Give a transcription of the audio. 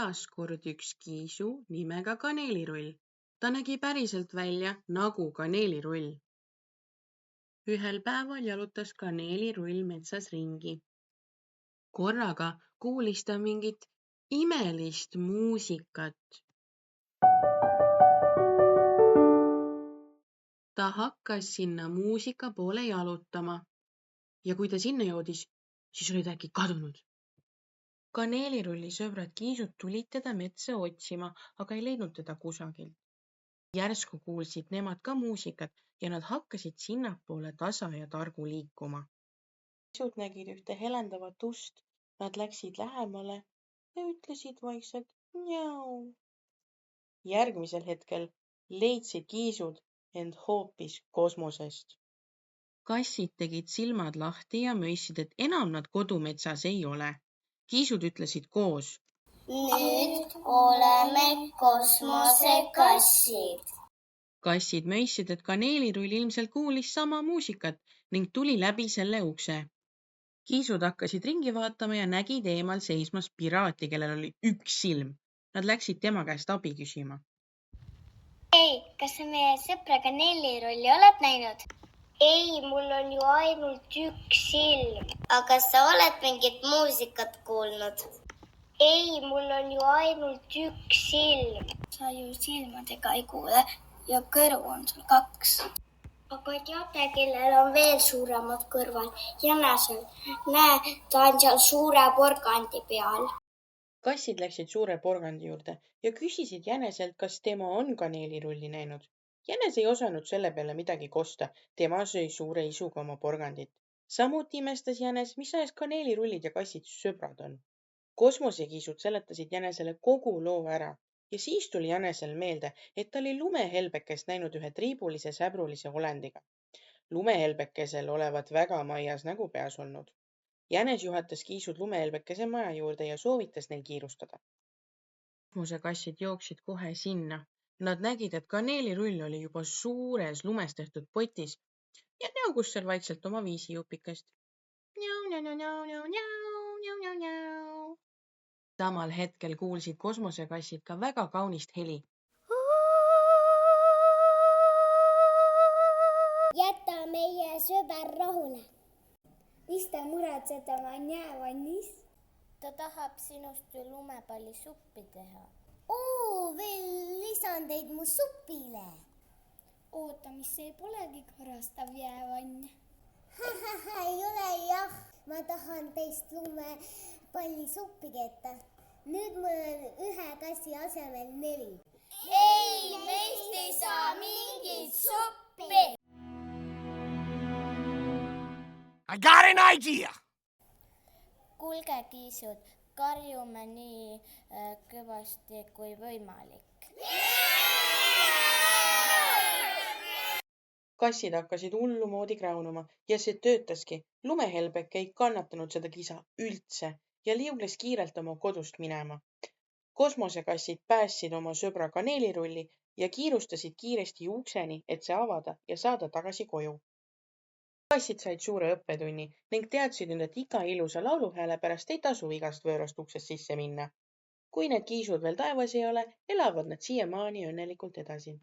elas kord üks kiisu nimega Kaneelirull. Ta nägi päriselt välja nagu kaneelirull. Ühel päeval jalutas Kaneelirull metsas ringi. Korraga kuulis ta mingit imelist muusikat. Ta hakkas sinna muusika poole jalutama ja kui ta sinna jõudis, siis oli ta äkki kadunud. Kaneelirulli sõbrad kiisud tulid teda metsa otsima, aga ei leidnud teda kusagilt. Järsku kuulsid nemad ka muusikat ja nad hakkasid sinnapoole tasa ja targu liikuma. Kiisud nägid ühte helendavat ust, nad läksid lähemale ja ütlesid vaikselt njau. Järgmisel hetkel leidsid kiisud end hoopis kosmosest. Kassid tegid silmad lahti ja möissid, et enam nad kodumetsas ei ole. Kiisud ütlesid koos. Nüüd oleme kosmosekassid. Kassid möissid, et Kaneelirull ilmselt kuulis sama muusikat ning tuli läbi selle ukse. Kiisud hakkasid ringi vaatama ja nägid eemal seismas piraati, kellel oli üks silm. Nad läksid tema käest abi küsima. Hei, kas sa meie sõpra Kaneelirulli oled näinud? Ei, mul on ju ainult üks silm. Aga sa oled mingit muusikat kuulnud? Ei, mul on ju ainult üks silm. Sa ju silmadega ei kuule ja kõrvu on sul 2. Aga teate, kellel on veel suuremad kõrvad? Jänesel. Näe, ta on seal suure porgandi peal. Kassid läksid suure porgandi juurde ja küsisid jäneselt, kas tema on Kaneelirulli näinud. Jänes ei osanud selle peale midagi kosta, tema sõi suure isuga oma porgandit. Samuti imestas Jänes, mis ajast Kaneelirullid ja kassid sõbrad on. Kosmosekiisud seletasid Jänesele kogu loo ära ja siis tuli Jänesel meelde, et ta oli lumehelbekest näinud ühe triibulise säbrulise olendiga. Lumehelbekesel olevat väga maias nägu peas olnud. Jänes juhatas kiisud lumehelbekese maja juurde ja soovitas neil kiirustada. Kosmosekassid jooksid kohe sinna. Nad nägid, et Kaneelirull oli juba suures lumest tehtud potis ja näugus seal vaikselt oma viisijupikest. Samal hetkel kuulsid kosmosekassid ka väga kaunist heli. Jäta meie sõber rahule. Mis ta muretseb oma jäävannis? Ta tahab sinust ju lumepallisuppi teha. Veel lisandeid mu supile. Oota, mis see polegi karastav jäävann. Ei ole jah. Ma tahan teist lumepallisuppi ketta. Nüüd mul on 1 kassi asemel 4. Ei, meist ei saa mingit suppi. I got an idea! Kuulge, kiisud, karjume nii kõvasti kui võimalik. Kassid hakkasid hullumoodi kräunuma ja see töötaski. Lumehelbeke ei kannatanud seda kisa üldse ja liugles kiirelt oma kodust minema. Kosmosekassid päästsid oma sõbra Kaneelirulli ja kiirustasid kiiresti ukseni, et see avada ja saada tagasi koju. Kassid said suure õppetunni ning teadsid nüüd, et iga ilusa lauluhääle pärast ei tasu igast võõrast uksest sisse minna. Kui need kiisud veel taevas ei ole, elavad nad siiamaani õnnelikult edasi.